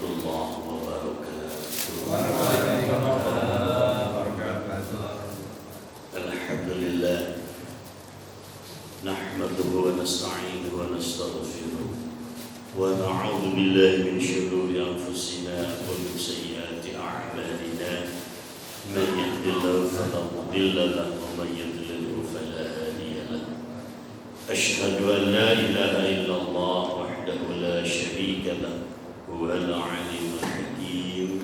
warahmatullahi wabarakatuh. Alhamdulillah, nahmaduhu wa nasta'inuhu wa nastaghfiruh wa na'udzu billahi min shururi anfusina wa min sayyiati a'malina. Man yahdihillahu fala mudilla lahu wa man yudlil fala hadiya lahu. Asyhadu an la ilaha illallah wahdahu la syarika lahu huwal alimul hakim.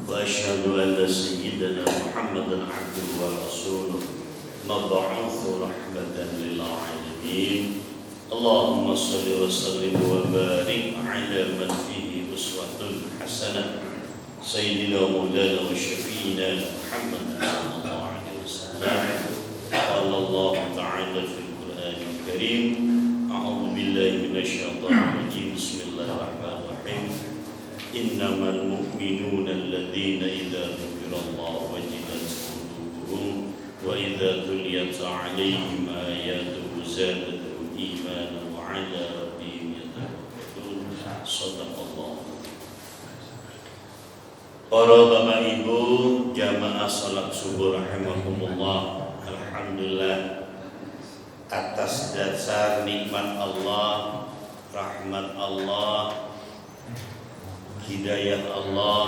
Wa asyhadu anna sayyidana Muhammadan abduhu wa rasuluh mab'utsu rahmatan lil alamin. Allahumma shalli wa sallim wa barik ala man fihi uswatun hasanah sayyidina wa maulana wa syafiina Muhammad sallallahu alaihi wasallam. Qala Allah ta'ala fil Qur'anil Karim, a'udzu billahi minasyaitonir rajim. Bismillahirrahmanirrahim. Innamal mu'minuna alladzina idza dzukirallahu wajilat qulubuhum wa idza tuliyat 'alaihim ayatuhu zadatuhum imanan wa 'ala rabbihim yatawakkalun. Shadaqallah. Para bapak ibu jamaah salat subuh rahimakumullah, alhamdulillah atas dasar nikmat Allah, rahmat Allah, hidayah Allah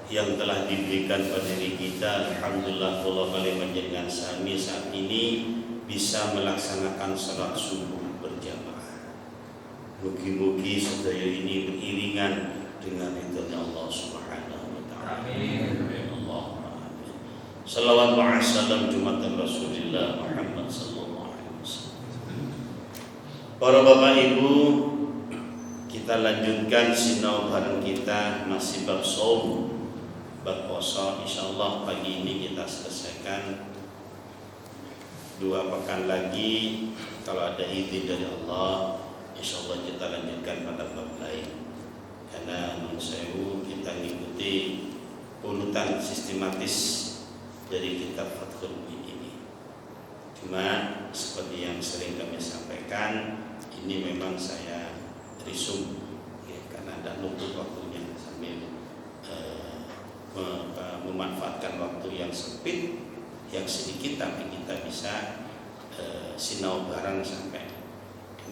yang telah diberikan pada diri kita. Alhamdulillah kula kali panjenengan sami saat ini bisa melaksanakan salat subuh berjamaah. Mugi-mugi sedaya ini beriringan dengan ridha Allah Subhanahu wa taala. Amin. Allahumma amin. Shalawat wa salam jumatan Rasulillah Muhammad sallallahu alaihi wasallam. Para bapak ibu, kita lanjutkan sinau bareng kita masih bab shaum, bab puasa. Insyaallah pagi ini kita selesaikan 2 pekan lagi. Kalau ada izin dari Allah, insyaallah kita lanjutkan pada bab lain. Karena menurut kita mengikuti urutan sistematis dari kitab Fathul Mu'in ini. Cuma seperti yang sering kami sampaikan, ini memang saya risum ya, karena ada nutup waktunya sambil memanfaatkan waktu yang sempit, yang sedikit, tapi kita bisa sinau bareng sampai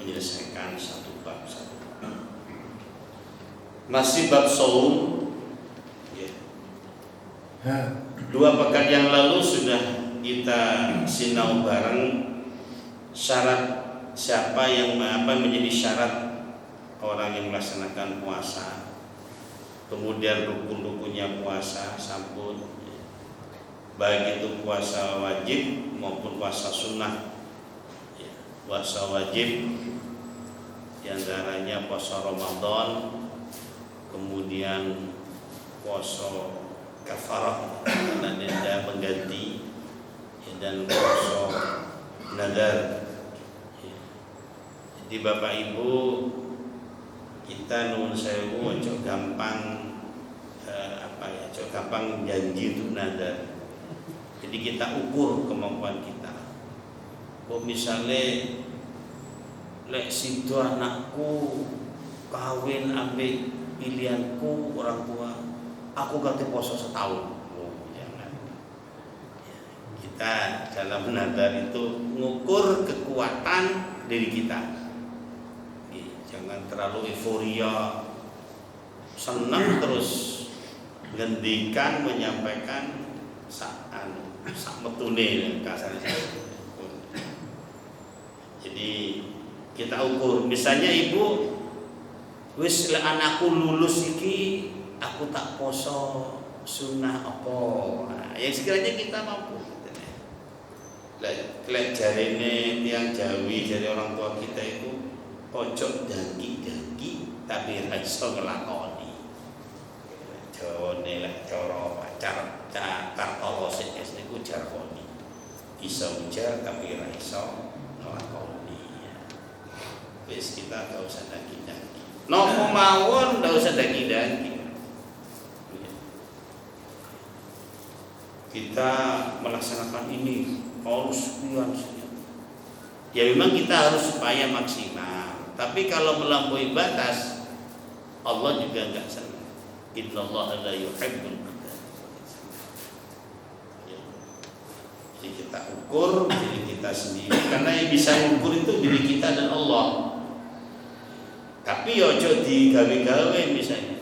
menyelesaikan satu bab. Masih bab shaum ya. 2 pekan yang lalu sudah kita sinau bareng syarat siapa yang menjadi syarat orang yang melaksanakan puasa, kemudian rukun-rukunnya puasa sampun, baik itu puasa wajib maupun puasa sunnah. Puasa wajib diantaranya puasa Ramadan, kemudian puasa kafarah dan denda pengganti, dan puasa nadar. Jadi bapak ibu, kita nuwun sewu aja gampang gampang janji untuk nadar. Jadi kita ukur kemampuan kita. Kok misalnya lek sido anakku kawin ambek pilihanku orang tua, aku ganti poso setahun. Jangan. Kita dalam nadar itu mengukur kekuatan diri kita. Jangan terlalu euforia, senang terus ngendikan menyampaikan sak metune kasarnya. Jadi kita ukur, misalnya ibu wis anakku lulus iki aku tak poso sunnah apa. Nah, yang sekiranya kita mampu. Lek jarine tiang Jawi, jari orang tua kita itu ojo dangki-dangki tapi ra iso nglakoni. Jawane lek cara pacar Kartolo sing niku jargoni. Iso ujar tapi ra iso nglakoni. Wis kita gak usah dangki-dangki. Nopo mawon ndak usah dangki-dangki. Kita melaksanakan ini harus sekian. Ya memang kita harus supaya maksimal. Tapi kalau melampaui batas, Allah juga enggak senang. Innallaha la yuhibbul mu'tadin. Jadi kita ukur diri kita sendiri, karena yang bisa ukur itu diri kita dan Allah. Tapi ojo digawe-gawe misalnya.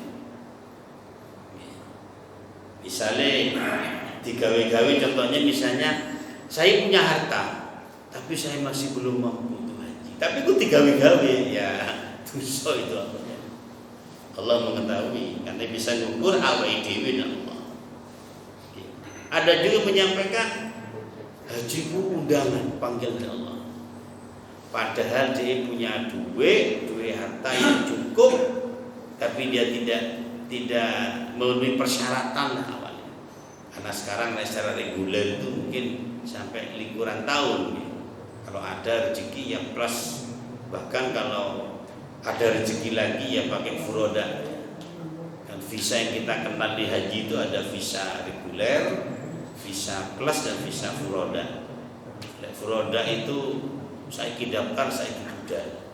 Digawe-gawe contohnya misalnya saya punya harta tapi saya masih belum mampu untuk haji. Tapi itu digawe-gawe ya dosa itu artinya. Allah mengetahui karena bisa ngukur awake dhewe Allah. Ada juga menyampaikan haji ku undangan panggilan Allah. Padahal dia punya duit harta yang cukup, tapi dia tidak memenuhi persyaratan awalnya. Karena sekarang secara reguler itu mungkin sampai liburan tahun. Kalau ada rezeki ya plus, bahkan kalau ada rezeki lagi ya pakai furoda. Dan visa yang kita kenal di haji itu ada visa reguler, visa plus dan visa furoda. Furoda itu saya daftar saya kuda.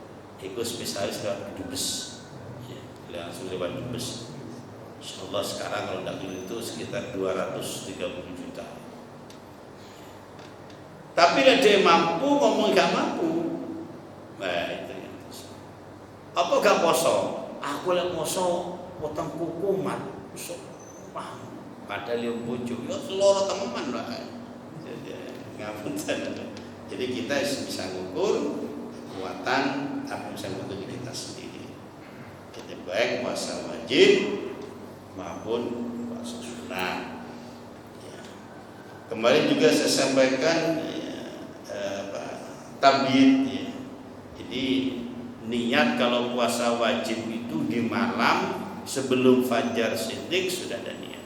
Itu spesialis lewat dubes, ya, langsung lewat dubes. Insyaallah sekarang kalau tidak itu sekitar 230 juta. Tapi dia mampu ngomong gak mampu, nah itu yang apa gak poso? Aku lek poso potong kuku mat, poso paham. Padahal yang bojo, ya seloro teman lah. Jadi kita bisa ngukur kekuatan apa yang bisa ngukur diri kita sendiri. Jadi baik puasa wajib maupun puasa sunnah. Ya. Kemarin juga saya sampaikan tabiat. Ya. Jadi niat kalau puasa wajib itu di malam sebelum fajar shiddiq sudah ada niat.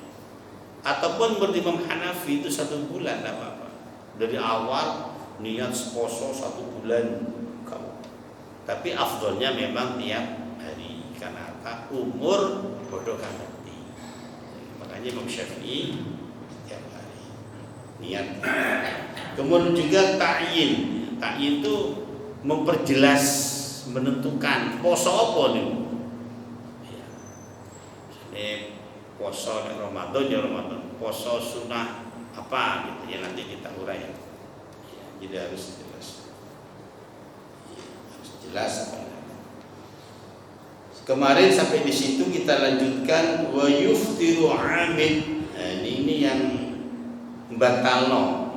Ataupun menurut Imam Hanafi itu 1 bulan tidak apa-apa. Dari awal niat puasa 1 bulan kamu. Tapi afdolnya memang tiap hari karena apa? Umur bodoh kan mati. Makanya Imam Syafi'i tiap hari niat. Kemudian juga ta'yin. Ta'yin itu memperjelas, menentukan poso apa nih. Ya. Ini poso Ramadan ya Ramadan. Poso sunnah apa gitu ya nanti kita urai. Ya, jadi harus jelas. Jelas. Kemarin sampai di situ kita lanjutkan wa yuftiru amid. Nah, ini yang batalno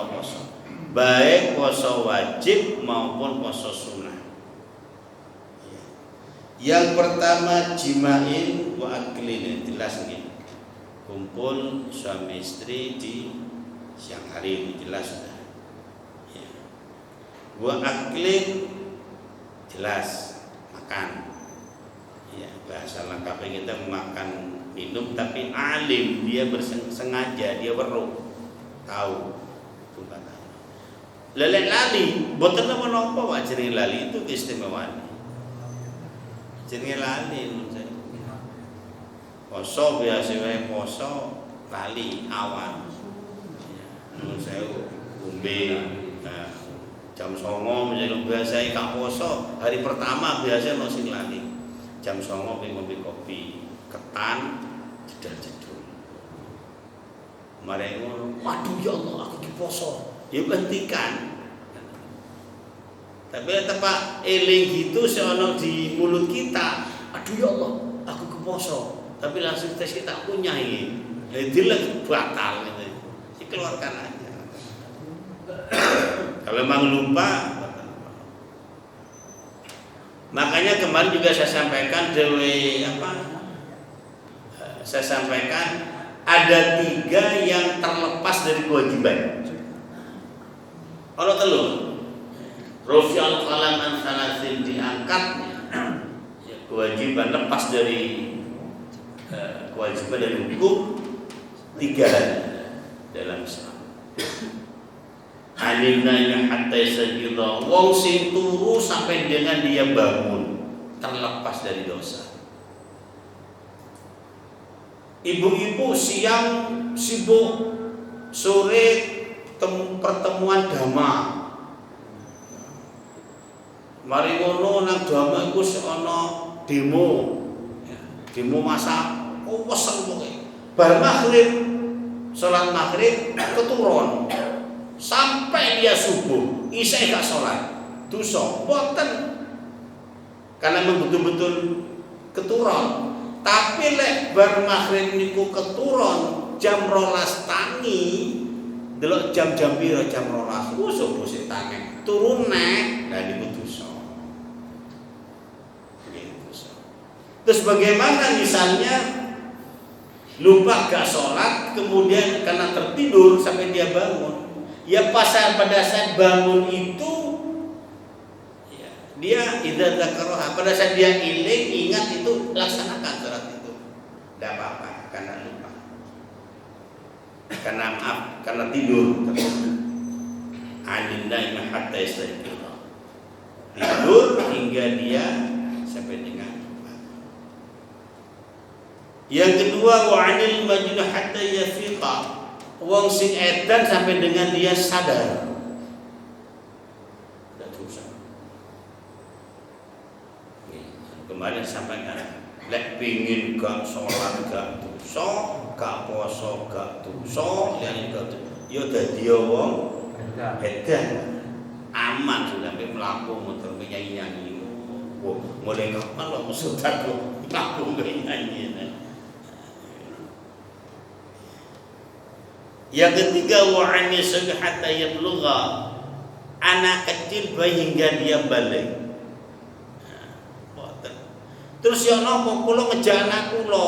poso. Baik poso wajib maupun poso sunnah. Yang pertama jima'in wa aklin, jelas nih. Kumpul suami istri di siang hari jelas sudah. Ya. Wa aklin jelas makan, ya bahasa lengkapnya kita makan minum tapi alim dia bersengaja dia weruh tahu tumbatan. Lelek lali, boten menapa wae jenenge lali itu keistimewaan. Jenenge lali menurut saya. Poso biasa wae poso lali awan. Menurut saya umbe jam 09.00 menjadi biasa kak poso hari pertama biasa no sing lali jam 09.00 ngombe kopi ketan jedal-jedul mare ngono waduh ya Allah aku ki poso ya hentikan tapi tepak eling gitu seono di mulut kita aduh ya Allah aku ke poso tapi langsung tes kita punya ini dilek batal gitu dikeluarkan aja. Kalau memang lupa, makanya kemarin juga saya sampaikan saya sampaikan ada 3 yang terlepas dari kewajiban. Kalau telur, Rafi'al qalam an salasin diangkatnya, ya, kewajiban lepas dari kewajiban dari hukum 3 dalam Islam. Alimnanya hatta sajida wong sing turu sampai dengan dia bangun terlepas dari dosa. Ibu-ibu siang sibuk, sore pertemuan dhamma. Mari ngono nang dhamma iku ana demo. Ya. Demo masak, wesel pokoke. Bar maghrib, salat maghrib keturun. Sampai dia subuh, isya gak salat. Dosa boten. Karena memang betul-betul keturun. Tapi lek bar maghrib niku keturun jam 12 tangi, delok jam-jam piro jam 12. Subuh sik tangi. Turun nek, lah niku dosa. Terus bagaimana misalnya lupa gak sholat, kemudian karena tertidur sampai dia bangun, ya pada saat bangun itu, ya, dia idza dzakaraha, pada saat dia ingat itu laksanakan sholat itu, tidak apa-apa karena lupa, karena maaf, karena tidur. Anin naim hatta yastayqidha, tidur hingga dia sampai dengan. Yang kedua, wa 'anil majnun hatta yafiqa, wong sing edan sampai dengan dia sadar. Tidak dosa. Kemarin sampaikan, lek pingin gak sholat gak dosa, gak poso gak dosa, liyane gak dosa. Yo dadi wong edan. Aman sudah mlaku motor nyanyi-nyanyi. Mulai kapan lo maksud aku mlaku nyanyi. Yang ketiga, wa'ani hatta yablugha, anak kecil bayi hingga dia balik. Terus ya napa kula ngejak anak kula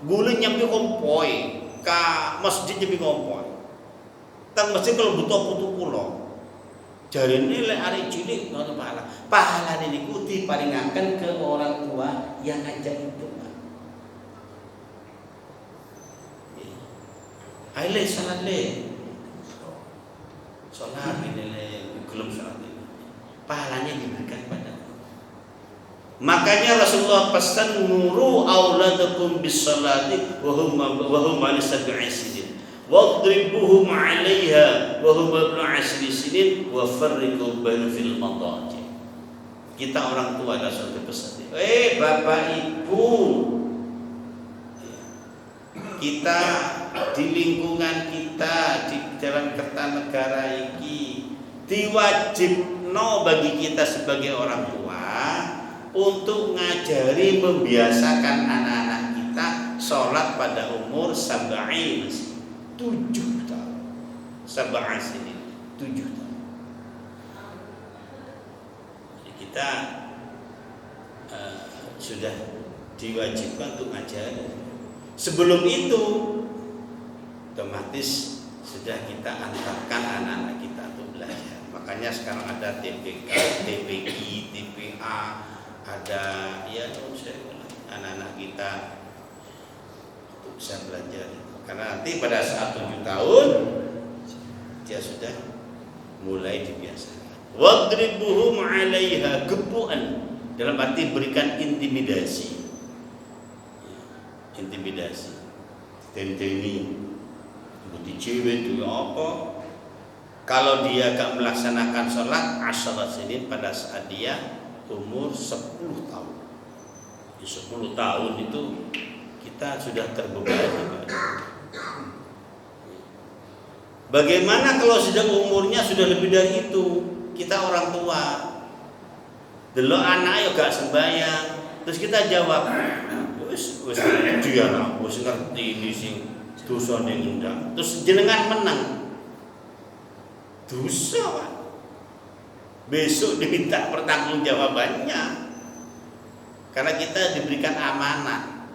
gule nyambi kompoi ka masjid nyambi kompoi. Teng masjid kalau butuh putu kula. Jarine lek arek cilik ngono pahala. Pahalane niku diparingaken ke orang tua yang ngajak itu. Aile salat le. Salat ini le gelem salat ini. Pahalanya diberikan pada. Makanya Rasulullah pesan muru auladakum bis salati wa hum ali sab'i sinin. Wadribuhum 'alaiha wa hum ibnu 10 sinin wa farriqu bain fil madaji. Kita orang tua ada suatu pesan. Bapak Ibu, kita di lingkungan kita di dalam Kertanegara ini diwajibno bagi kita sebagai orang tua untuk ngajari membiasakan anak-anak kita sholat pada umur 7 tahun. 7 tahun. Jadi kita sudah diwajibkan untuk ngajari. Sebelum itu otomatis sudah kita antarkan anak-anak kita untuk belajar. Makanya sekarang ada TPK, TPI, TPA, ada ya anak-anak kita untuk bisa belajar. Karena nanti pada saat 7 tahun dia sudah mulai dibiasakan. Wadribuhum 'alaiha, gepuan dalam arti berikan intimidasi. Intimidasi, tenteni, bukti cewek itu apa? Kalau dia gak melaksanakan sholat 10 sinin pada saat dia umur 10 tahun. Di 10 tahun itu kita sudah terbebani. Bagaimana kalau sudah umurnya sudah lebih dari itu? Kita orang tua, delok anak yo gak sembahyang, terus kita jawab, wis dia lah, wis ngerti ini sing dosa ning ndang. Terus jenengan menang. Dosa, Pak. Besok diminta pertanggungjawabannya. Karena kita diberikan amanah.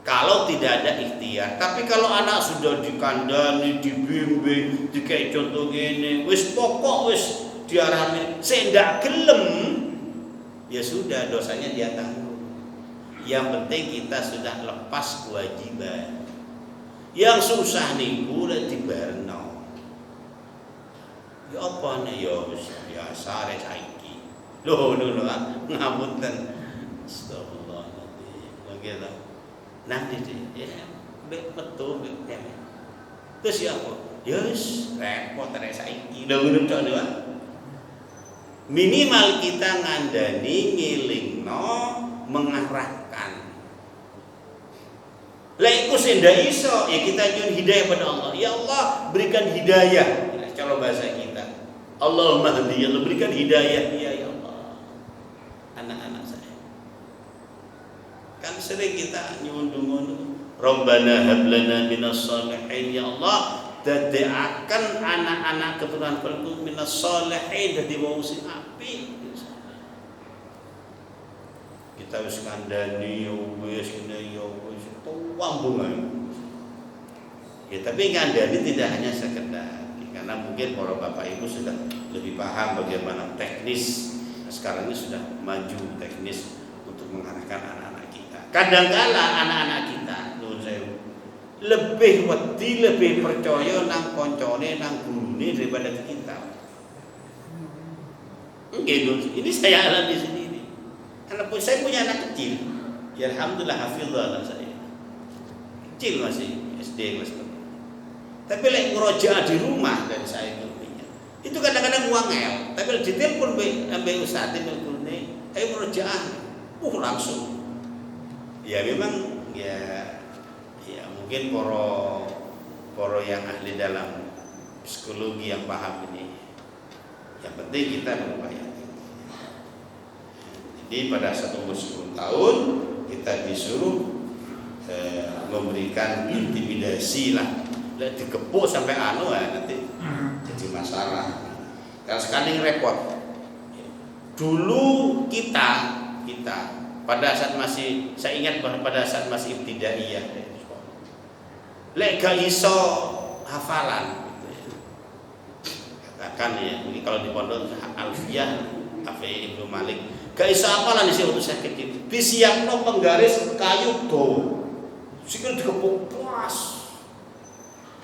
Kalau tidak ada ikhtiar, tapi kalau anak sudah dikandani, dibimbing, dikai contoh gini, wis pokok wis diarani, saya ndak gelem, ya sudah dosanya dia tanggung. Yang penting kita sudah lepas kewajiban. Yang susah niku lek dibarno. Ya apa nih ya wis biasa rek saiki. Lho ngapunten. Astagfirullahaladzim. Begitu. Nanti ya betul betul. Terus ya apa? Ya wis repot rek saiki. Lho ngono tok. Minimal kita ngandani ngiling ngelingno mengarahkan. Lah iku sing ndak iso ya kita nyuwun hidayah pada Allah. Ya Allah, berikan hidayah. Kalau bahasa kita, Allahumma hdi, ya Allah berikan hidayah ya Allah anak-anak saya. Kan sering kita nyuwun Rabbana hab lana minas shalihin, ya Allah dadekaken anak-anak keturunan kula minas shalihin dadi wong sing apik. Kita wis kandhani ya wis ngene ya wis tuwang ae. Ya tapi kandhani tidak hanya sekedar, karena mungkin para bapak ibu sudah lebih paham bagaimana teknis. Sekarang ini sudah maju teknis untuk mengarahkan anak-anak kita. Kadang-kala anak-anak kita lebih wedi, lebih percaya nang koncone, nang gurune daripada kita. Ini saya alami sendiri. Saya punya anak kecil. Ya alhamdulillah hafizah anak saya. Kecil masih SD kelas 1. Tapi lek ngeroja di rumah dan saya punya. Itu kadang-kadang wangel. Tapi lek ditelepon sampai ustaz telepone, ayo ngerojaah. Langsung. Ya memang ya mungkin poro yang ahli dalam psikologi yang paham ini. Yang penting kita berupaya. Jadi pada saat umur 10 tahun kita disuruh memberikan intimidasi lah. Lek dikepuk sampai nanti jadi masalah. Kalau sekarang repot. Dulu kita pada saat masih, saya ingat pada saat masih ibtidaiyah, lek gak iso hafalan gitu ya. Katakan ya, mungkin kalau di pondok Alfiyah Hafiz Ibnu Malik, gak iso hafalan isi waktu saya kecil. Disiapno penggaris kayu do. Sikil dikepuk puas.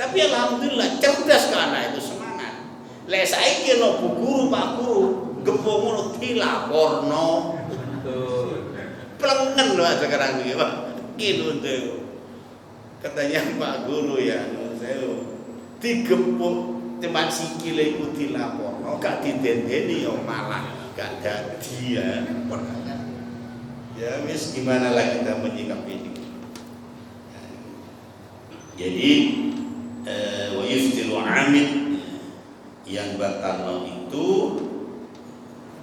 Tapi alhamdulillah cerdas ke anak itu, semangat. Lek saiki no bu guru Pak Guru gepuk ngono dilaporno. Plengen lho sekarang iki, Pak. Gitu tuh. Katanya Pak Guru ya, saya digepuk teman sikile iku dilaporno, gak didendeni yo malah gak dadi ya. Ya wis gimana lah kita menyikapi ini. Jadi wa yuftiru amid yang batal itu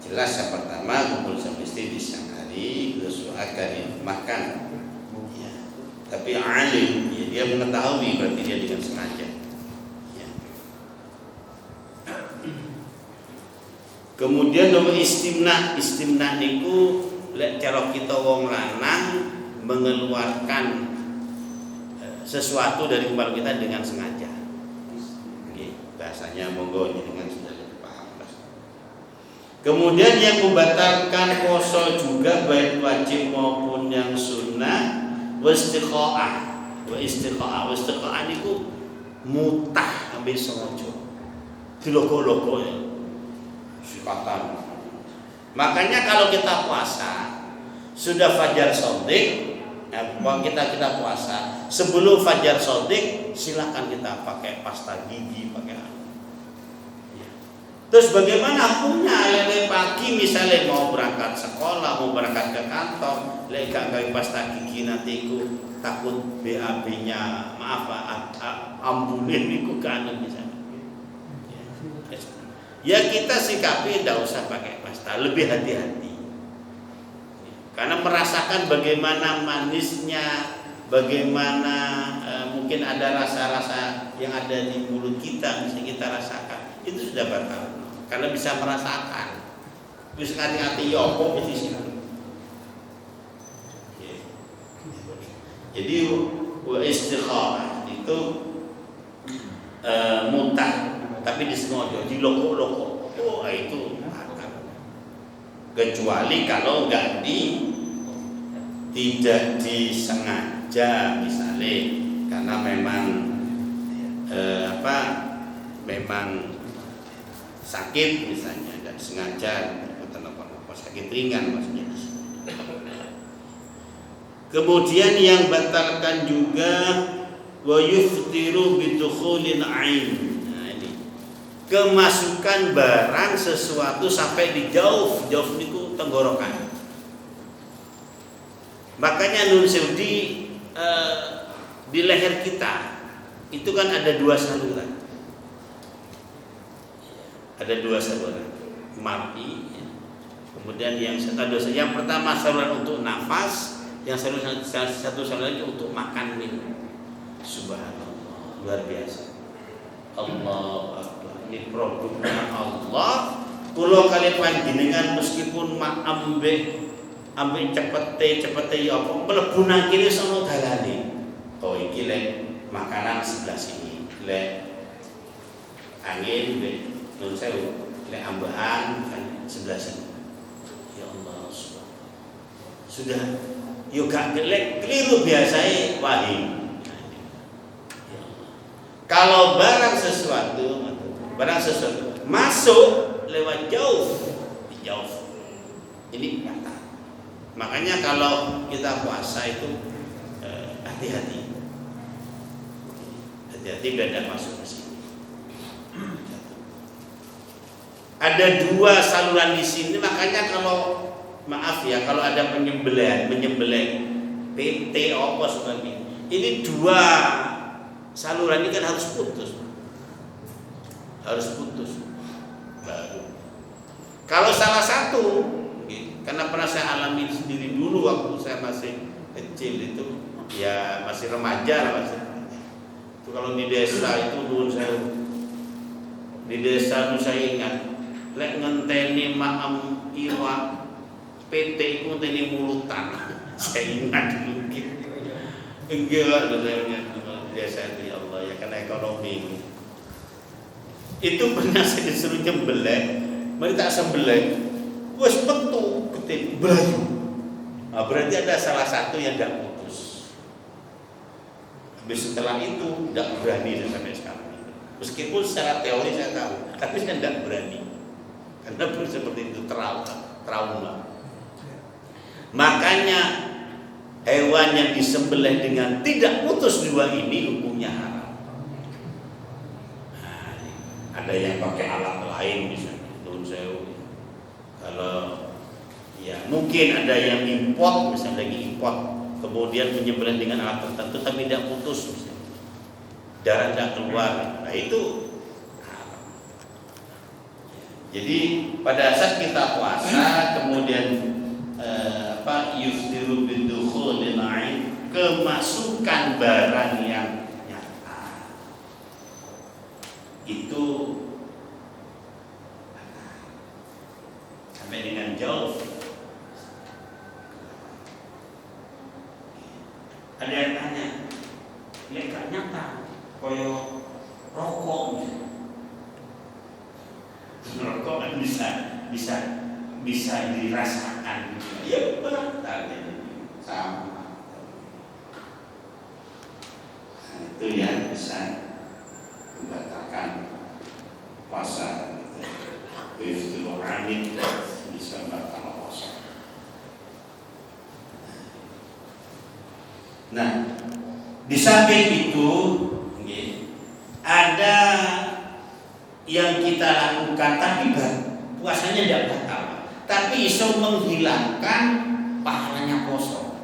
jelas yang pertama kumpul sama istri di siang hari, terus akan makan. Tapi alim, ya, dia mengetahui berarti dia dengan sengaja. Ya. Kemudian nomor istimna niku lek cara kita wong lanang mengeluarkan sesuatu dari kepala kita dengan sengaja. Oke, bahasanya monggo dengan sudah paham. Kemudian yang membatalkan poso juga baik wajib maupun yang sunnah. Istiqa'ah itu mutah ambil sengaja diloko-loko ya sikatan. Makanya kalau kita puasa sudah fajar shadiq, kita puasa sebelum fajar shadiq silakan kita pakai pasta gigi, pakai terus bagaimana hukumnya lele pagi misalnya mau berangkat sekolah, mau berangkat ke kantor, lele gak gawe pasta gigi nanti ku takut BAB-nya ambunin niku kan misalnya. Ya kita sikapi tidak usah pakai pasta, lebih hati-hati. Karena merasakan bagaimana manisnya, bagaimana mungkin ada rasa-rasa yang ada di mulut kita mesti kita rasakan. Itu sudah batal. Karena bisa merasakan, bisa hati-hati yoko di sini. Jadi istiqamah itu mutah, tapi disengaja, diloko-loko. Itu batal. Kecuali kalau tidak disengaja, misalnya karena memang memang sakit misalnya dan sengaja apa sakit ringan maksudnya. Kemudian yang batalkan juga wa yuftiru bidukhulin ain. Nah ini kemasukan barang sesuatu sampai di jauh niku tenggorokan. Makanya Nun Sewu di leher kita itu kan ada dua saluran. Ada dua saluran. Mati. Kemudian yang pertama saluran untuk nafas, yang satu saluran lagi untuk makan minum. Subhanallah, luar biasa. Allahu Akbar. Ini produknya Allah. Kulo kalian panjenengan meskipun ambek cepete ya apa mlebu nang kene sono dalane. Oh iki lek makanan sebelah sini. Lek angin lek Nun Sewu, lek ambahan kan sebelah sini. Ya Allah, sudah yo gak gelek keliru biasae wahim. Kalau barang sesuatu masuk lewat jauh, ini kata. Makanya kalau kita puasa itu hati-hati biar tidak masuk ke sini. Ada dua saluran di sini, makanya kalau maaf ya kalau ada penyembelihan PT apa sebagainya, ini dua saluran ini kan harus putus baru. Kalau salah satu, karena pernah saya alami sendiri dulu waktu saya masih kecil itu, ya masih remaja lah itu kalau di desa itu dulu saya saya ingat lek ngenteni maam iwa PT itu ngenteni mulutan saya ingat dulu enggak biasa itu ya Allah ya karena ekonomi itu pernah saya disuruh nyembelih mari tak sembelih wes betul gede belayu berarti ada salah satu yang tidak putus. Habis setelah itu tidak berani sampai sekarang meskipun secara teori saya tahu tapi saya tidak berani karena seperti itu trauma. Makanya hewan yang disembelih dengan tidak putus dua ini hukumnya haram. Nah, ada yang pakai alat lain misalnya, Nun Sewu. Kalau ya mungkin ada yang import, misalnya lagi import, kemudian menyembelih dengan alat tertentu tapi tidak putus, misalnya. Darah tidak keluar. Nah itu haram. Jadi pada saat kita puasa kemudian yuftiru bidukhulil ain kemasukan barang yang nyata itu sampai dengan jauh. Ada yang tanya lek gak nyata koyo rokok kan bisa dirasakan. Ya benar sama. Nah, itu yang bisa membatalkan puasa. Itu angin bisa membatalkan puasa. Nah, di samping itu ada yang kita lakukan tapi puasanya tidak batal. Tapi iso menghilangkan pahalanya puasa.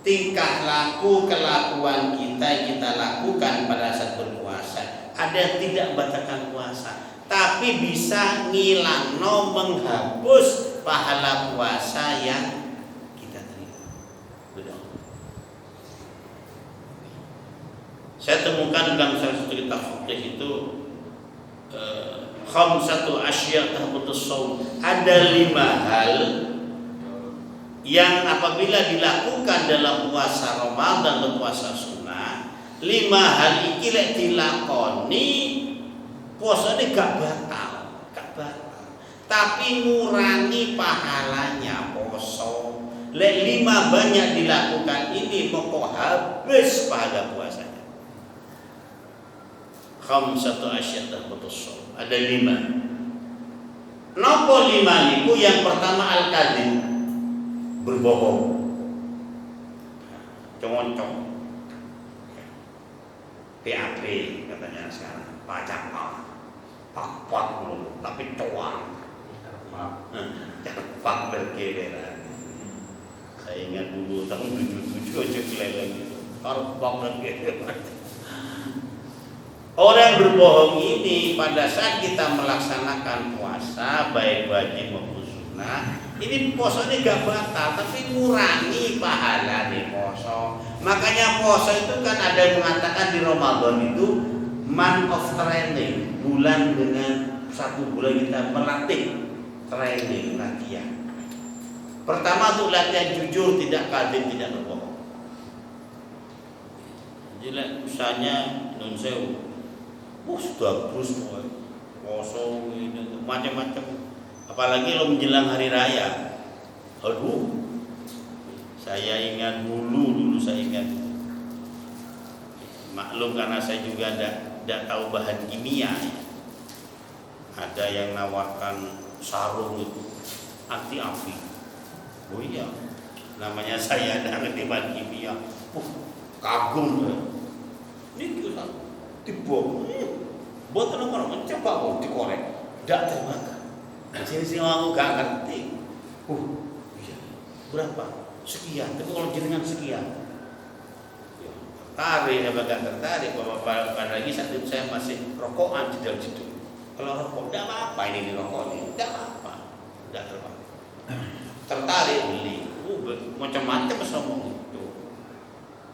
Tingkah laku kelakuan kita lakukan pada saat berpuasa ada tidak batalkan puasa, tapi bisa ngilangno menghapus pahala puasa yang kita terima. Betul. Saya temukan dalam salah satu kitab fikih itu khamsatu asya tahbutus shaum. Ada 5 hal yang apabila dilakukan dalam puasa Ramadan dan puasa sunnah, 5 hal iki lek dilakoni puasane gak batal, tapi ngurangi pahalanya puasa. Lek 5 banyak dilakukan ini moko habis pahala puasanya. Khamsatu asya tahbutus shaum. Ada 5. Nopo 5 niku? Yang pertama al-kadzib, berbohong, congcong, PAP katanya sekarang, pacak, pakpak dulu, tapi coang, fakir keberan. Saya ingat dulu tahun 77 aja keleleng gitu. Kalau fakir keberan. Orang yang berbohong ini pada saat kita melaksanakan puasa baik wajib maupun sunnah, ini puasa ini gak batal tapi ngurangi pahala nih puasa. Makanya puasa itu kan ada yang mengatakan di Ramadan itu month of training, bulan dengan 1 bulan kita melatih training latihan. Pertama untuk latihan jujur, tidak kadzib, tidak berbohong. Jadi usahanya non sewu. Sudah terus kosong ini macam-macam. Apalagi lo menjelang hari raya. Aduh. Saya ingat dulu saya ingat. Maklum karena saya juga tidak tahu bahan kimia. Ada yang nawarkan sarung itu anti api. Oh iya. Namanya saya ada ngerti bahan kimia. Kagum. Ini kita dibom, buat orang coba mau dikorek, tidak termakan. Sini aku gak ngerti. Iya. Berapa? Sekian. Tapi kalau jenengan sekian, tarik apa gak tertarik? Pada lagi saat itu saya masih rokokan di dalam situ. Kalau rokok, tidak apa-apa ini rokok ini, tidak apa-apa, tidak terpakai. Tertarik beli, macam-macam ngomong itu.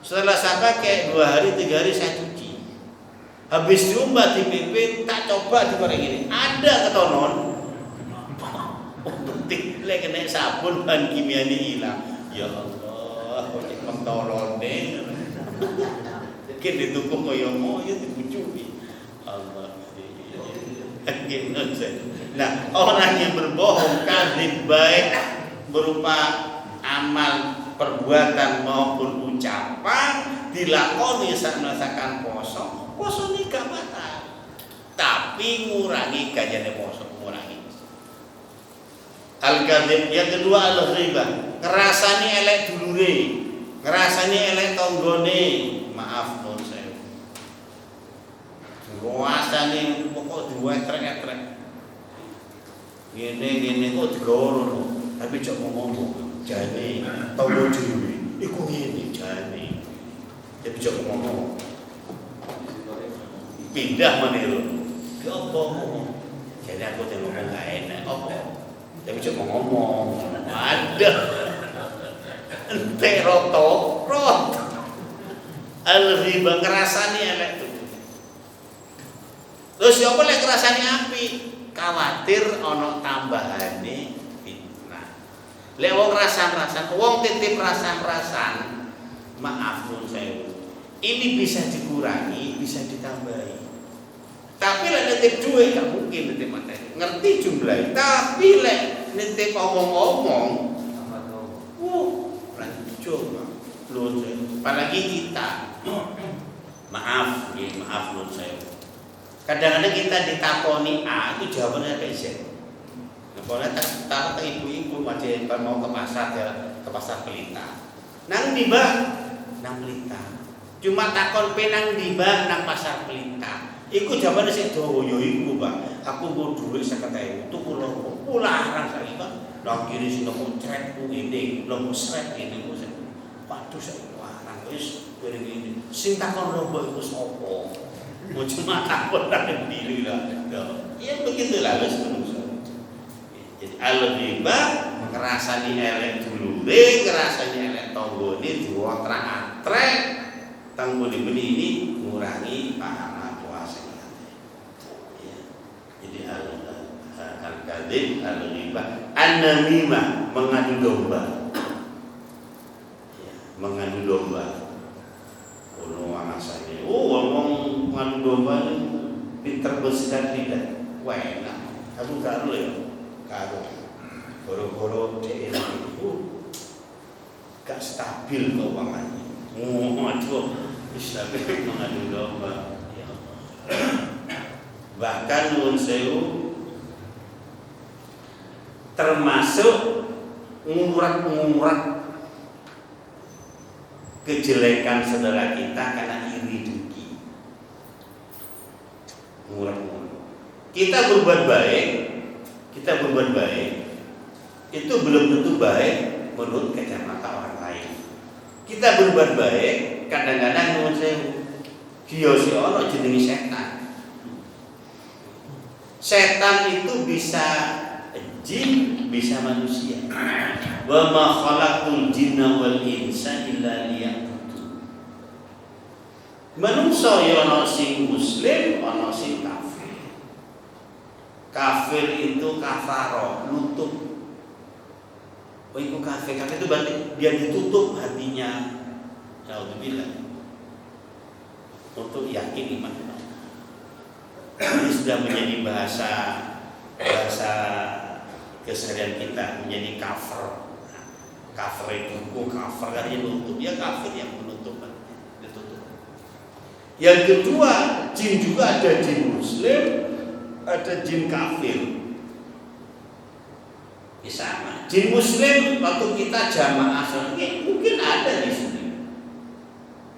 Setelah saya pakai 2 hari 3 hari saya cuci. Habis diumbat di PP, tak coba dikorek gini. Ada ketonon. Betul, kena sabun bahan kimia ini hilang. Ya Allah, kok mentolone. Kini ditukuk moyo-moyo dibujuki. Allah. Nah, orang yang berbohong kadzib baik berupa amal perbuatan maupun ucapan dilakoni saat merasakan poso ini gak batal, tapi ngurangi kajian poso, ngurangi. Al-kadzib yang kedua al-ghibah, ngerasani elek dulure, ngerasani elek tonggone, maaf non saya. Ngerasani pokok diwetrek-etrek. Gini kok digoro, tapi cok ngomong, jane tonggo dhewe iku ngene jane. Tapi cok ngomong. Pindah meniru. Ki apa ngomong? Jadi aku ngomong gak enak. Apa? Tapi cuma ngomong. Ada. Ente roto. Al-ghibah ngerasani elek tuh. Terus siapa lek ngerasani api? Khawatir ono tambahane fitnah. Lek wong rasan-rasan, wong titip rasan-rasan, maaf nun saya. Ini bisa dikurangi, bisa ditambahi. Tapi lek nitip duit gak mungkin nitip materi. Ngerti jumlahnya, tapi lek nitip omong-omong, berarti coba. Apalagi kita, maaf nun saya. Kadang-kadang kita ditakoni A, itu jawabannya B. Kalau tak ibu-ibu macam mau ke pasar Pelita. Nang di bak, nang Pelita. Cuma takon penang di bak nang pasar Pelita. Iku jawabannya sih dowo yo iku, Pak. Aku mau duit 50.000 tuku lombok. Pularang saiki, Pak. Nang kiri sing ngomong cret ku ngene, lombok sret ngene ku. Waduh saiki larang wis bareng ngene. Sing takon lombok iku sapa? Mau cuma takon nang diri lah. Ya begitulah wis menungso. Jadi al-ghibah ngrasani elek dulure, ngrasani elek tanggane diwotrak-atrek. Tanggane ini ngurangi pahala puasa. Jadi al-kadzib, al-ghibah, an-namimah, mengadu domba. Mengadu domba. Ono anasane. Ngomong mengadu domba pinter bersilat lidah. Wah, enak. Aku karo ya. Karo. Goro-goro dhek itu gak stabil keuangannya. Waduh, stabil mengadu domba. Bahkan nuwun sewu termasuk ngurat-ngurat kejelekan saudara kita karena iri dengki. Ngurat-ngurat. Kita berbuat baik, itu belum tentu baik menurut kacamata orang lain. Kita berbuat baik, kadang-kadang nuwun sewu, kiyosi ono jenenge setan. Setan itu bisa jin, bisa manusia. Wa ma khalaqul jinna wal insa illa liya'budun. Manungsa ya ana sing muslim, ana sing kafir. Kafir itu kafaro, nutup. Oh itu kafir itu berarti dia ditutup hatinya. Alhamdulillah. Untuk yakin iman. Ini sudah menjadi bahasa keseharian kita, menjadi kafir. Kafir itu kafir kan dia nutup, ya kafir yang menutup, ditutup. Yang kedua, jin juga ada jin muslim, ada jin kafir. Ya sama. Jin muslim waktu kita jamaah sholat mungkin ada di sini.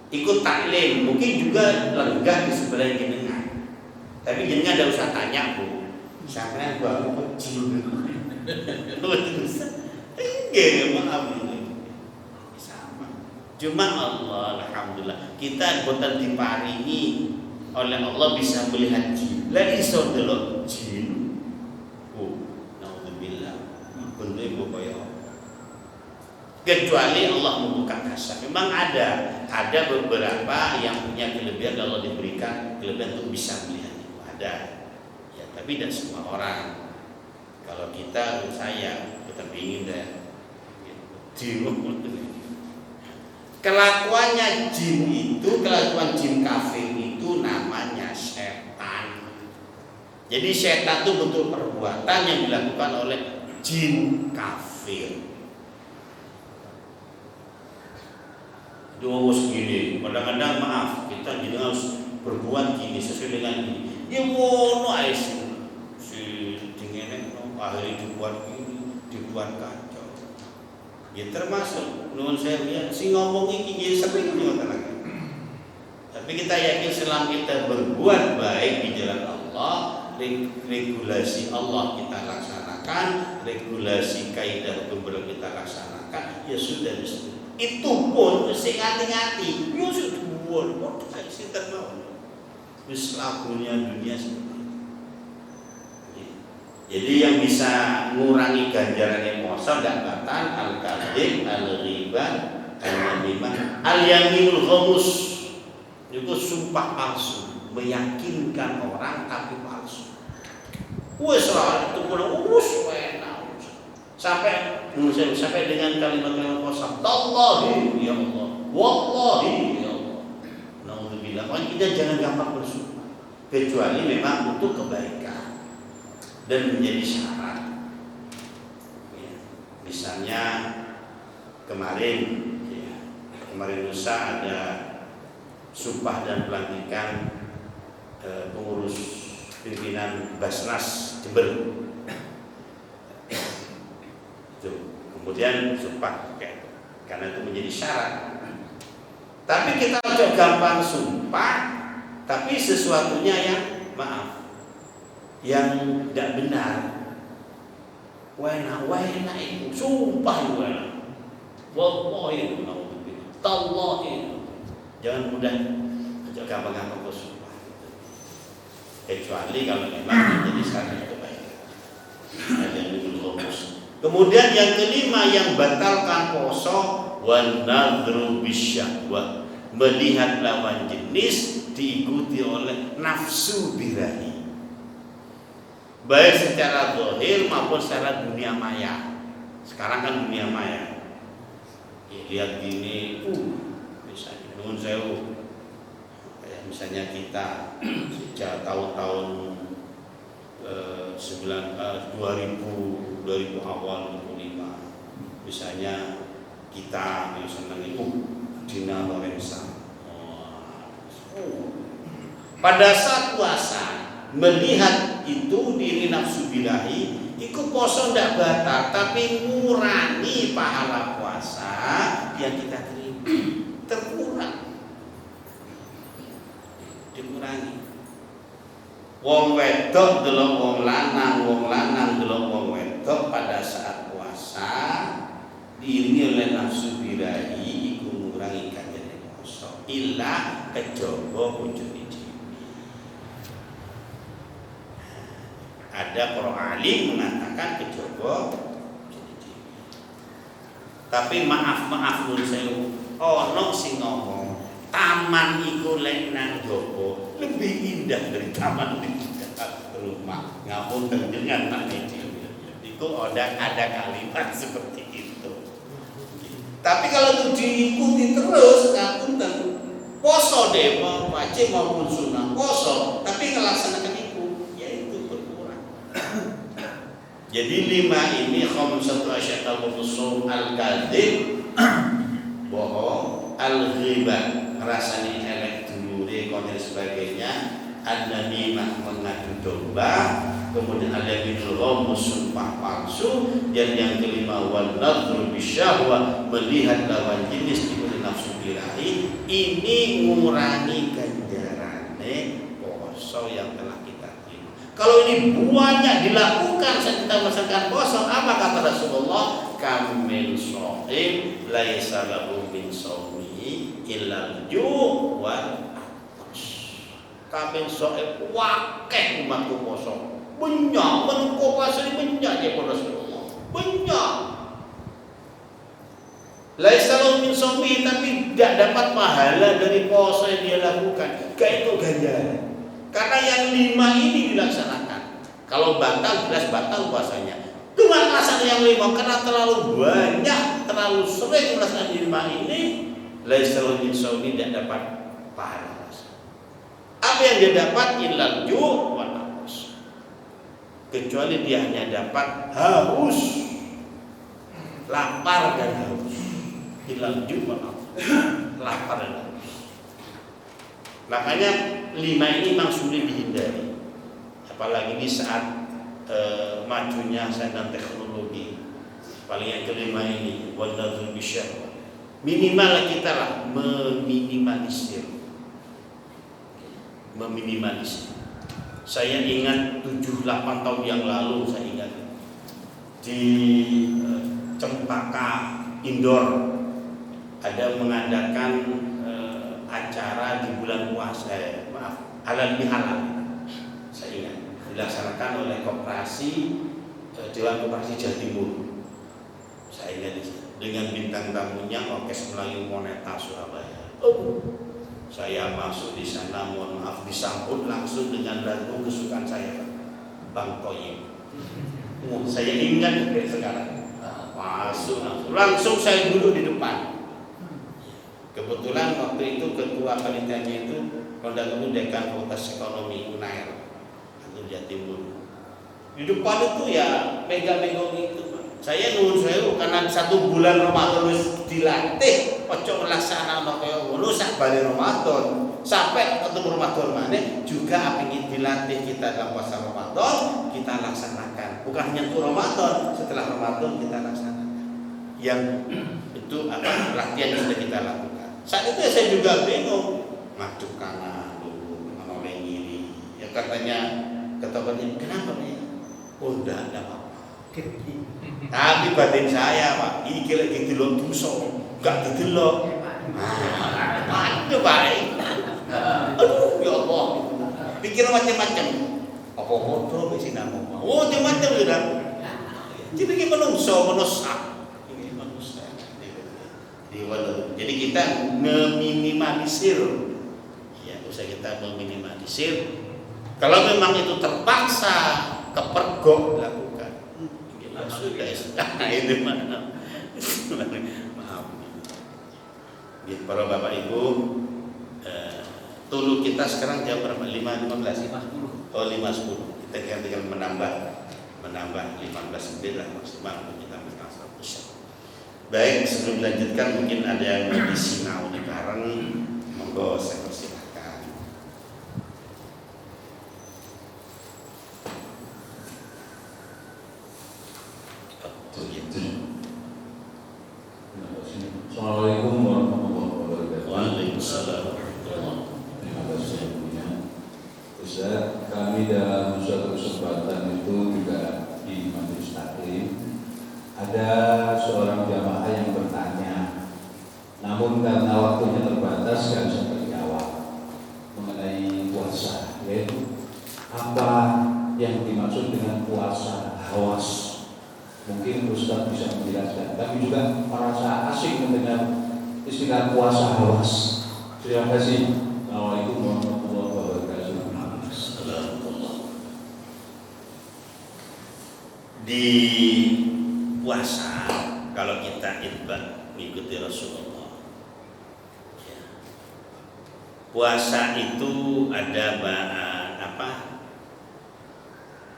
Ikut taklim, mungkin juga lenggah di sebelah jenengan. Tapi jenengan tidak usah tanya, Bu. Sampai baru kecil. Enggak, maaf ini. Sama. Cuma Allah, alhamdulillah, kita boten diparingi oleh Allah bisa melihat jin. Lah iso delok jin. Bentuk ibu kaya kecuali Allah membuka kasar. Memang ada beberapa yang punya kelebihan, Allah diberikan kelebihan untuk bisa melihat itu ada. Ya, tapi tidak semua orang. Kalau kita ingin deh. Kelakuan jin kafir itu namanya setan. Jadi setan itu bentuk perbuatan yang dilakukan oleh jin kafir. Doa segini, kadang-kadang maaf kita jadi harus berbuat gini sesuai dengan ini. Ya wono ae si dingene akhirnya dibuat gini, dibuat kacau. Ya termasuk nuwun sewu ya sing ngomong iki ya sering ngoten lagi. Tapi kita yakin selama kita berbuat baik di jalan Allah, regulasi Allah kita laksanakan, regulasi kaidah hukum kita laksanakan, ya sudah disebut. Itu pun mesti ngati-ngati. Ya sudah buat sinten mawon. Wis lakunya dunia seperti itu. Jadi yang bisa mengurangi ganjaran emosi dapatan al-kadzib, al-riba, al-namimah, al-yaminul khamus. Itu sumpah palsu, meyakinkan orang tapi palsu. Wes lah itu pun sampai dengan kalimat-kalimat kosong. Tallahi ya Allah, wallahi ya Allah. Nauzubillah. Kita jangan gampang bersumpah kecuali memang untuk kebaikan dan menjadi syarat. Ya. Misalnya kemarin lusa ada sumpah dan pelantikan pengurus pimpinan Basnas Jember. Kemudian sumpah karena itu menjadi syarat. Tapi kita udah gampang sumpah, tapi sesuatunya yang yang tidak benar. Wena itu sumpah wena. Wallahi tallahi. Jangan mudah ajak gampang-gampang bersumpah. Kecuali kalau memang menjadi syarat kebaikan. Ada yang kemudian yang kelima yang batalkan poso wan nadru bisyahwah, melihat lawan jenis diikuti oleh nafsu birahi, baik secara zahir maupun secara dunia maya. Sekarang kan dunia maya. Ya, lihat gini, misalnya nuwun sewu. Kayak misalnya kita sejak tahun-tahun 2000 awal 2005 misalnya kita senang Dina Lorenza. Pada saat puasa melihat itu diri nafsu bilahi, ikut poso ndak batal tapi ngurangi pahala puasa yang kita terima, terkurang, dikurangi. Wong wedok delok wong lanang delok wong wedok wedok pada saat puasa diiringi oleh nafsu birahi iku ngurangi kanjane poso illa kejaba bojone dhewe. Ada para alim mengatakan kejaba bojone dhewe. Tapi maaf nun sewu, ono sing ngomong taman iku lek nang jaba lebih indah dari taman di dekat rumah. Ngapunten dengan Pak Nedi. Itu ada kalimat seperti itu. Tapi kalau itu diikuti terus, ngapunten poso deh mau wajib maupun sunnah poso, tapi ngelaksanakan itu, ya itu berkurang. Jadi 5 ini khamsatu asyaqal busum al-kadzib bohong, al-ghibah rasanya elek dulure dan sebagainya, an-namimah mengadu domba, kemudian ada minul sumpah palsu, dan yang kelima wal nadhru bisyahwah melihat lawan jenis diberi nafsu birahi. Ini mengurangi ganjarane poso yang telah kita terima. Kalau ini banyak dilakukan saat kita melaksanakan poso, apa kata Rasulullah? Kamil shaim laisa lahu min shaumi illa al-ju' wal atash. Kamil shaim wakeh umatku poso. Banyak menko puasa ini banyak ya Rasulullah. Banyak. Laisa lahu min shaumi, tapi tidak dapat pahala dari puasa yang dia lakukan. Kayak itu ganjaran. Karena yang 5 ini dilaksanakan. Kalau batal jelas batal puasanya. Cuma alasan yang 5 karena terlalu banyak, terlalu sering melaksanakan 5 ini, laisa lahu min shaumi, tidak dapat pahala. Apa yang dia dapat? Illal ju' wal atash. Kecuali dia hanya dapat haus, lapar dan haus. Illal ju' wal atash. Lapar dan haus. Makanya 5 ini memang sulit dihindari. Apalagi di saat majunya sains dan teknologi. Paling yang kelima ini wadadzul bisyahwah. Minimal kita lah meminimalisir. Saya ingat 7-8 tahun yang lalu, saya ingat di Cempaka Indoor ada mengadakan acara di bulan puasa, halal bihalal. Saya ingat dilaksanakan oleh koperasi Dewan Koperasi Jawa Timur. Saya ingat dengan bintang tamunya Orkes Melayu Moneta Surabaya. Saya masuk di sana, mohon maaf, disambut langsung dengan lagu kesukaan saya, Bang Toyib. Saya ingat sampai sekarang. Masuk langsung saya duduk di depan. Kebetulan waktu itu ketua panitianya itu Kondanunu Dekan Fakultas Ekonomi UNAIR atau Jawa Timur. Di depan itu ya megang-megang itu. Saya nuwun sewu karena 1 bulan Ramadan wis dilatih ojo melaksanakan kaya ngono sak bali Ramadan. Sampai ketemu Ramadan maneh juga ingin dilatih kita dalam puasa Ramadan, kita laksanakan. Bukan hanya untuk Ramadan, setelah Ramadan kita laksanakan. Yang itu latihan yang sudah kita lakukan. Saat itu saya juga bingung, ngaduk kanan, menoleh kiri. Ya katanya ketuanya, kenapa nih? Oh, enggak ada apa-apa. Tapi batin saya, Pak, ini lagi didelok dosa, enggak didelok. Aduh baik. Aduh ya Allah. Pikir macam-macam. Apa bodoh wis nang omah. Oh, macam-macam sudah. Jadi ki menungso menusak. Ini manusia. Jadi kita meminimalisir. Ya, usah kita meminimalisir. Kalau memang itu terpaksa kepergok dilakukan. Sudah itu mana? Maaf. Gitu, para Bapak Ibu, tulu kita sekarang jam berapa? 5.15. Oh 5.10. Kita tinggal menambah 15 menit lah maksimal untuk kita mengasah. Baik, sebelum dilanjutkan mungkin ada yang mau disinau di bareng, monggo saya persilahkan. Assalamualaikum warahmatullahi wabarakatuh. Waalaikumsalam. Terima kasih yang punya. Ustaz, kami dalam suatu kesempatan itu juga di majelis taklim seorang jamaah yang bertanya, namun karena waktunya terbatas nggak bisa terjawab mengenai puasa, yaitu apa yang dimaksud dengan puasa hawas. Mungkin Ustaz bisa menjelaskan. Kami juga merasa asing mendengar istilah puasa hawas. Terima kasih. Assalamualaikum warahmatullahi wabarakatuh. Di puasa, kalau kita itbah mengikuti Rasulullah, ya. Puasa itu ada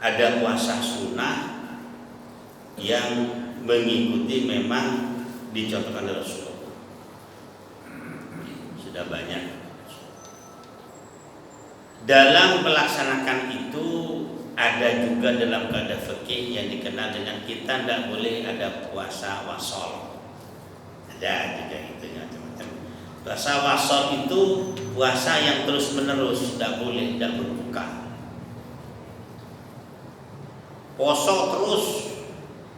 ada puasa sunnah yang mengikuti memang dicontohkan oleh Rasulullah. Sudah banyak. Dalam melaksanakan itu ada juga dalam kaidah fikih yang dikenal dengan kita tidak boleh ada puasa wasol. Ada juga itu macam-macam. Puasa wasol itu puasa yang terus menerus, tidak boleh, tidak berbuka. Poso terus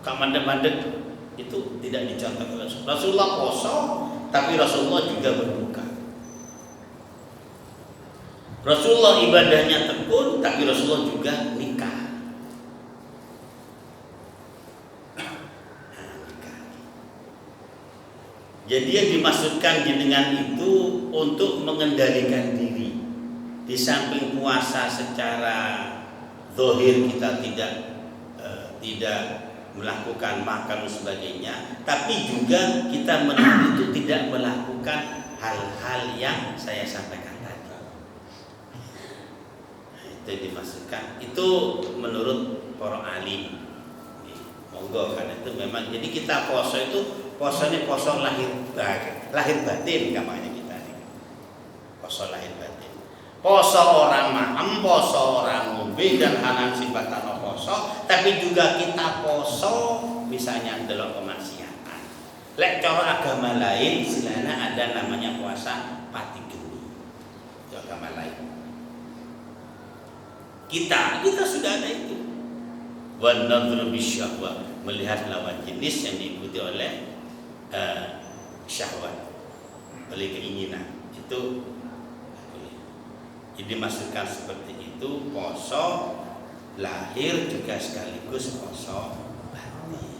kamandek-mandek itu tidak dicontohkan Rasulullah. Rasulullah poso, tapi Rasulullah juga berbuka. Rasulullah ibadahnya tekun, tapi Rasulullah juga nikah. Jadi yang dimaksudkan dengan itu untuk mengendalikan diri. Di samping puasa secara zahir kita tidak melakukan makan dan sebagainya, tapi juga kita menahan itu tidak melakukan hal-hal yang saya sampaikan tadi. Itu dimaksudkan. Itu menurut para alim. Monggo, karena itu memang jadi kita puasa itu puasanya poso lahir batin namanya kita ini. Poso lahir batin. Poso orang maem, poso orang ngombe dan hanan sifatan poso, tapi juga kita poso misalnya dalam kemaksiatan. Lek cara agama lain istilahnya ada namanya puasa pati geni. Itu agama lain. Kita sudah ada itu. Wan nadhru bisyahwah, melihat lawan jenis yang diikuti oleh syahwat, oleh keinginan. Itu jadi dimaksudkan seperti itu. Poso lahir juga sekaligus poso batin.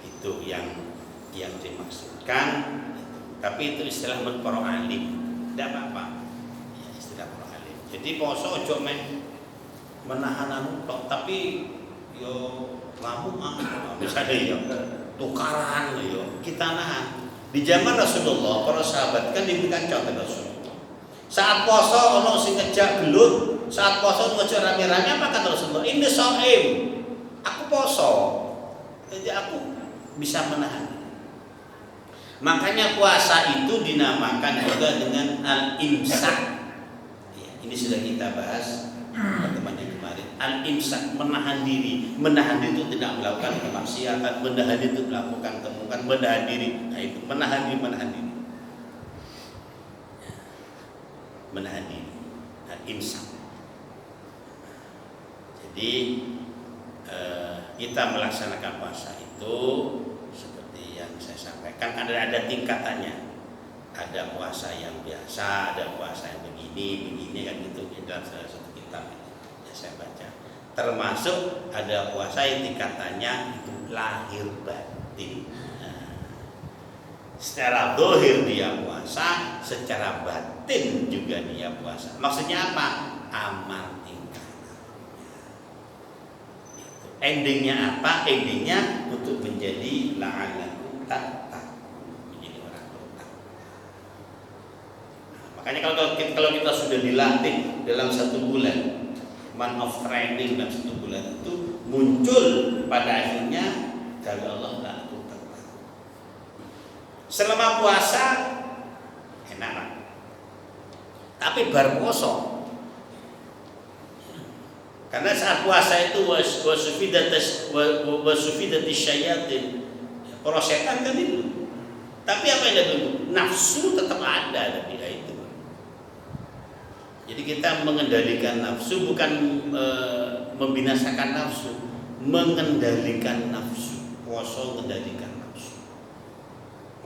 Itu yang dimaksudkan. Tapi itu istilah menurut para alim, tidak apa-apa. Ya, istilah para alim. Jadi poso ojo menahan tok, tapi yo lamu misalnya yo tukaran yo kita nahan. Di zaman Rasulullah para sahabat kan diberikan contoh Rasulullah. Saat poso ono sing ngejak gelut, saat poso ngejak rame-rame, apa kata Rasulullah? Ini shaim. Aku poso. Jadi aku bisa menahan. Makanya puasa itu dinamakan juga dengan al-imsak. Ya, ini sudah kita bahas pertemuan yang kemarin. Al-imsak, menahan diri. Menahan diri itu tidak melakukan kemaksiatan, menahan diri itu melakukan kemungkaran, menahan diri. Nah itu menahan diri. Menahan diri. Al-imsak. Jadi kita melaksanakan puasa itu seperti yang saya sampaikan, ada tingkatannya. Ada puasa yang biasa, ada puasa yang begini kan gitu. Dalam salah satu kitab yang saya baca, termasuk ada puasa yang tingkatannya itu lahir batin. Secara zahir dia puasa, secara batin juga dia puasa. Maksudnya apa? Amal tingkah. Endingnya apa? Endingnya untuk menjadi la'alakum tattaqun, menjadi orang bertakwa. Makanya kalau kita sudah dilatih dalam 1 bulan, month of training dalam 1 bulan itu muncul pada akhirnya dari Allah la'alakum tattaqun. Selama puasa enak lah. Tapi bar poso, karena saat puasa itu wasufidati syayatin, para setan kan itu. Tapi apa yang ada itu? Nafsu tetap ada di itu. Jadi kita mengendalikan nafsu, bukan membinasakan nafsu, mengendalikan nafsu. Puasa mengendalikan nafsu.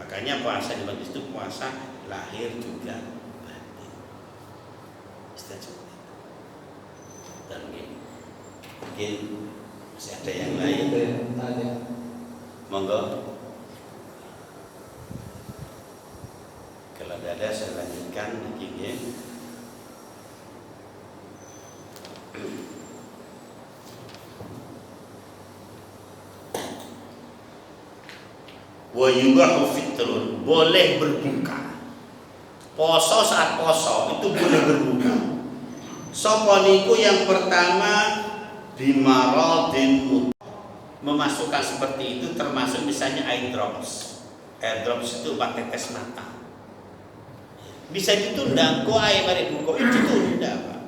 Makanya puasa di majlis itu puasa lahir juga batin. Setuju? Dan mungkin masih ada yang lain. Monggo. Kalau tidak ada saya lanjutkan lagi ya. Wa yubahu fitrun, boleh berbuka. Poso saat poso itu boleh berbuka. Sapa niku yang pertama bimaradin, memasukkan seperti itu termasuk misalnya air drops. Air drops itu obat tetes mata. Bisa ditunda, kok air mari buka itu tunda, Pak.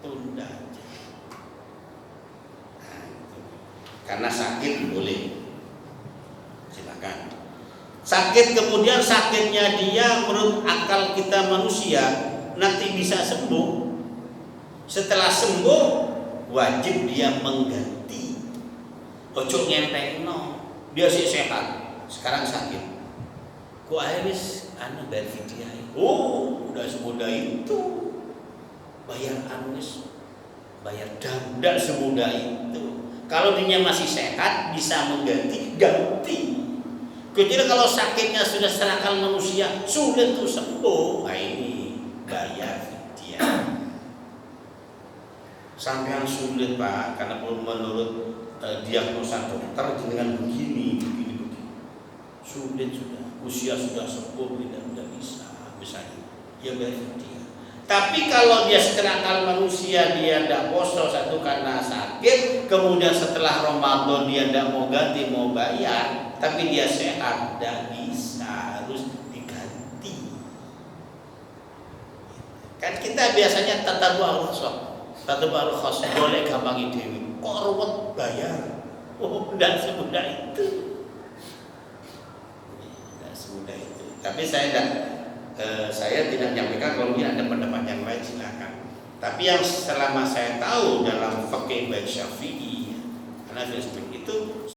Tunda aja. Nah, karena sakit boleh. Silakan. Sakit kemudian sakitnya dia menurut akal kita manusia nanti bisa sembuh. Setelah sembuh wajib dia mengganti. Ojo ngentengno. Dia sih sehat, sekarang sakit. Kok habis bayar fidyah. Oh, udah semudah itu. Bayar bayar dam, tidak semudah itu. Kalau dia masih sehat bisa mengganti, ganti. Kecuali kalau sakitnya sudah serakal manusia, sulit tuh sembuh. Nah ini bayar fidyah. Sampai sulit Pak, karena menurut diagnosa dokter dengan begini. Sulit sudah, usia sudah sepuh, tidak bisa, misalnya. Ya bayar fidyah. Tapi kalau dia sekerakal manusia, dia tidak poso satu karena sakit, kemudian setelah Ramadan dia tidak mau ganti, mau bayar, tapi dia sehat, tidak bisa, harus diganti. Kan kita biasanya tatabu al-khos, boleh gampang dewi, kok ruwet bayar, tidak semudah itu. Tidak semudah itu. Tapi saya tidak menyampaikan, kalau dia ada pendapat yang lain silakan. Tapi yang selama saya tahu dalam fikih baik Syafi'i, karena itu